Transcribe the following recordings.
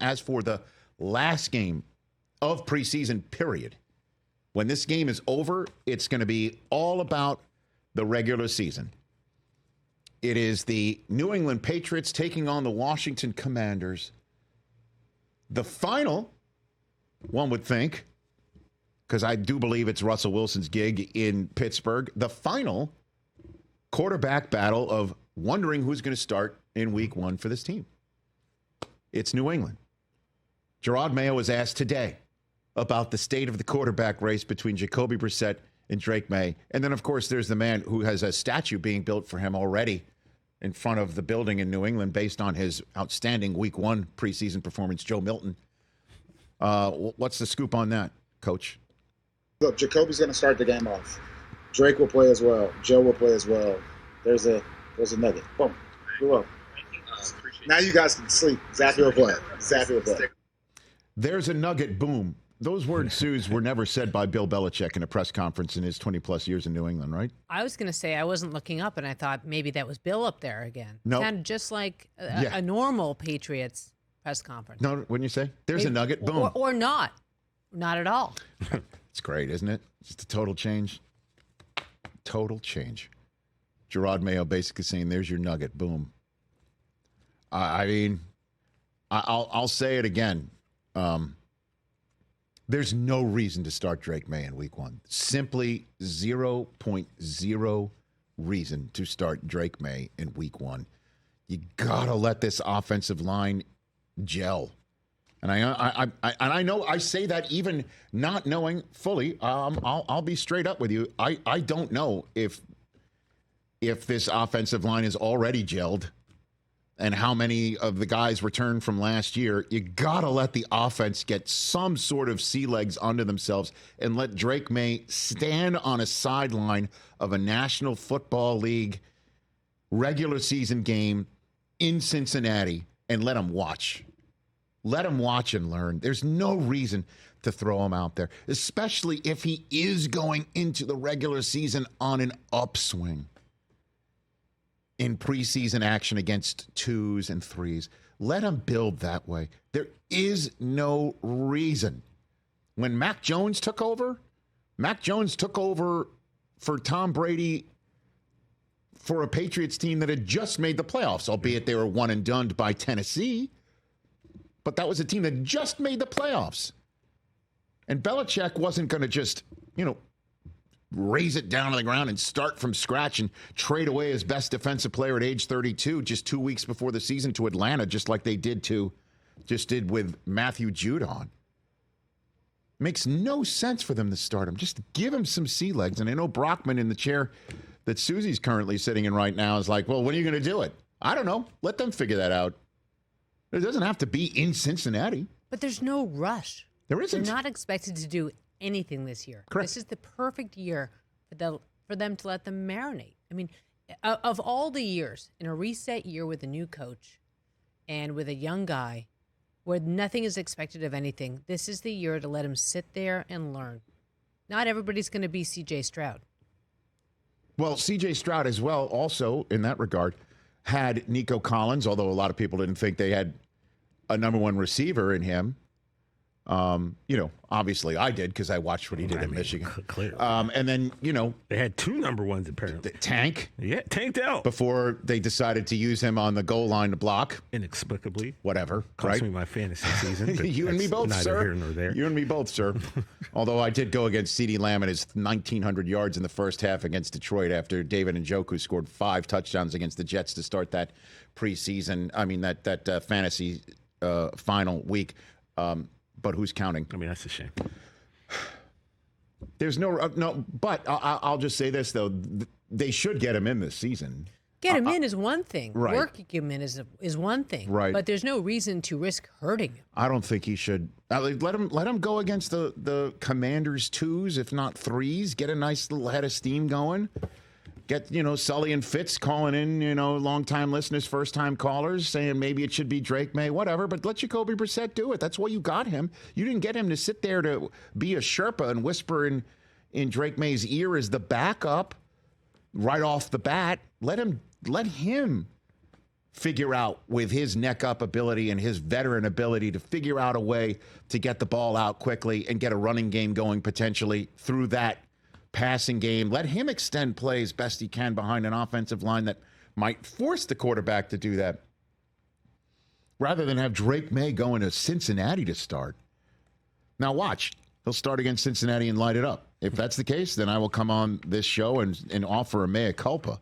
as for the last game of preseason, period, when this game is over, it's going to be all about the regular season. It is the New England Patriots taking on the Washington Commanders. The final, one would think, because I do believe it's Russell Wilson's gig in Pittsburgh, the final quarterback battle of wondering who's going to start in week one for this team. It's New England. Gerard Mayo was asked today about the state of the quarterback race between Jacoby Brissett and Drake Maye. And then, of course, there's the man who has a statue being built for him already in front of the building in New England based on his outstanding week one preseason performance, Joe Milton. What's the scoop on that, Coach? Look, Jacoby's going to start the game off. Drake will play as well. Joe will play as well. There's a nugget. Boom. You're welcome. Now you guys can sleep. Zappy will play. Zappy will play. There's a nugget. Boom. Those words, Suze, were never said by Bill Belichick in a press conference in his 20-plus years in New England, right? I was going to say I wasn't looking up, and I thought maybe that was Bill up there again. No. Sounded just like a normal Patriots press conference. No, wouldn't you say? There's a nugget. Boom. Or not. Not at all. It's great, isn't it? Just a total change. Total change. Gerard Mayo basically saying, there's your nugget. Boom. I mean, I'll say it again. There's no reason to start Drake Maye in week one. Simply 0.0 reason to start Drake Maye in week one. You got to let this offensive line gel. And I know I say that even not knowing fully. I'll be straight up with you. I don't know if this offensive line is already gelled and how many of the guys returned from last year. You got to let the offense get some sort of sea legs under themselves and let Drake Maye stand on a sideline of a National Football League regular season game in Cincinnati and let him watch. Let him watch and learn. There's no reason to throw him out there, especially if he is going into the regular season on an upswing in preseason action against 2s and 3s. Let him build that way. There is no reason. When Mac Jones took over for Tom Brady for a Patriots team that had just made the playoffs, albeit they were one and done by Tennessee. But that was a team that just made the playoffs. And Belichick wasn't going to just, raise it down to the ground and start from scratch and trade away his best defensive player at age 32 just 2 weeks before the season to Atlanta, just like they did with Matthew Judon. Makes no sense for them to start him. Just give him some sea legs. And I know Brockman in the chair that Susie's currently sitting in right now is like, well, when are you going to do it? I don't know. Let them figure that out. It doesn't have to be in Cincinnati. But there's no rush. There isn't. They're not expected to do anything this year. Correct. This is the perfect year for them to let them marinate. I mean, of all the years, in a reset year with a new coach and with a young guy where nothing is expected of anything, this is the year to let him sit there and learn. Not everybody's going to be C.J. Stroud. Well, C.J. Stroud as well, also, in that regard, had Nico Collins, although a lot of people didn't think they had a number one receiver in him. Obviously I did because I watched what he did in Michigan. Clearly. And then, they had two number ones apparently. Tank. Yeah, tanked out. Before they decided to use him on the goal line to block. Inexplicably. Whatever. Cost right? me my fantasy season. You and me both, neither sir. here nor there. You and me both, sir. Although I did go against CeeDee Lamb at his 1,900 yards in the first half against Detroit after David Njoku scored 5 touchdowns against the Jets to start that preseason. I mean, that fantasy final week. But who's counting? I mean, that's a shame. There's no, but I'll just say this, though. They should get him in this season. Get him in is one thing. Right. Working him in is one thing. Right. But there's no reason to risk hurting him. I don't think he should. Let him go against the Commanders 2s, if not 3s. Get a nice little head of steam going. Get, Sully and Fitz calling in, long-time listeners, first-time callers, saying maybe it should be Drake Maye, whatever, but let Jacoby Brissett do it. That's why you got him. You didn't get him to sit there to be a Sherpa and whisper in Drake May's ear as the backup right off the bat. Let him figure out with his neck up ability and his veteran ability to figure out a way to get the ball out quickly and get a running game going potentially through that passing game. Let him extend plays best he can behind an offensive line that might force the quarterback to do that, rather than have Drake Maye going to Cincinnati to start. Now watch. He'll start against Cincinnati and light it up. If that's the case, then I will come on this show and offer a mea culpa.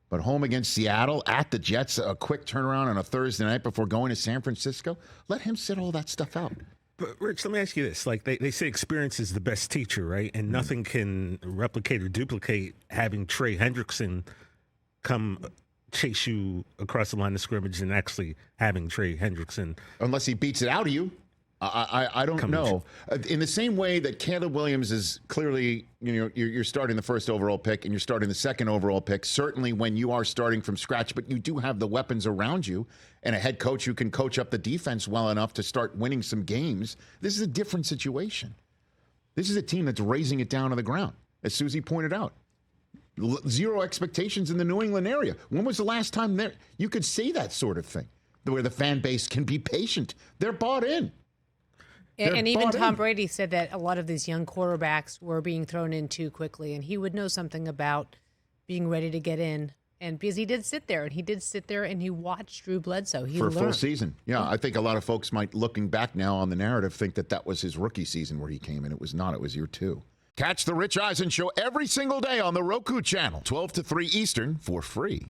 But home against Seattle, at the Jets, a quick turnaround on a Thursday night before going to San Francisco, let him sit all that stuff out. But, Rich, let me ask you this. Like, they say experience is the best teacher, right? And nothing can replicate or duplicate having Trey Hendrickson come chase you across the line of scrimmage than actually having Trey Hendrickson. Unless he beats it out of you. I don't know. In the same way that Caleb Williams is clearly, you're starting the first overall pick and you're starting the second overall pick, certainly when you are starting from scratch, but you do have the weapons around you and a head coach who can coach up the defense well enough to start winning some games. This is a different situation. This is a team that's raising it down to the ground, as Susie pointed out. Zero expectations in the New England area. When was the last time you could say that sort of thing, where the fan base can be patient? They're bought in. And even Tom Brady said that a lot of these young quarterbacks were being thrown in too quickly, and he would know something about being ready to get in. And because he did sit there, and he watched Drew Bledsoe. He for a learned. full season. Yeah, I think a lot of folks might, looking back now on the narrative, think that was his rookie season where he came in. It was not. It was year 2. Catch the Rich Eisen Show every single day on the Roku channel, 12 to 3 Eastern, for free.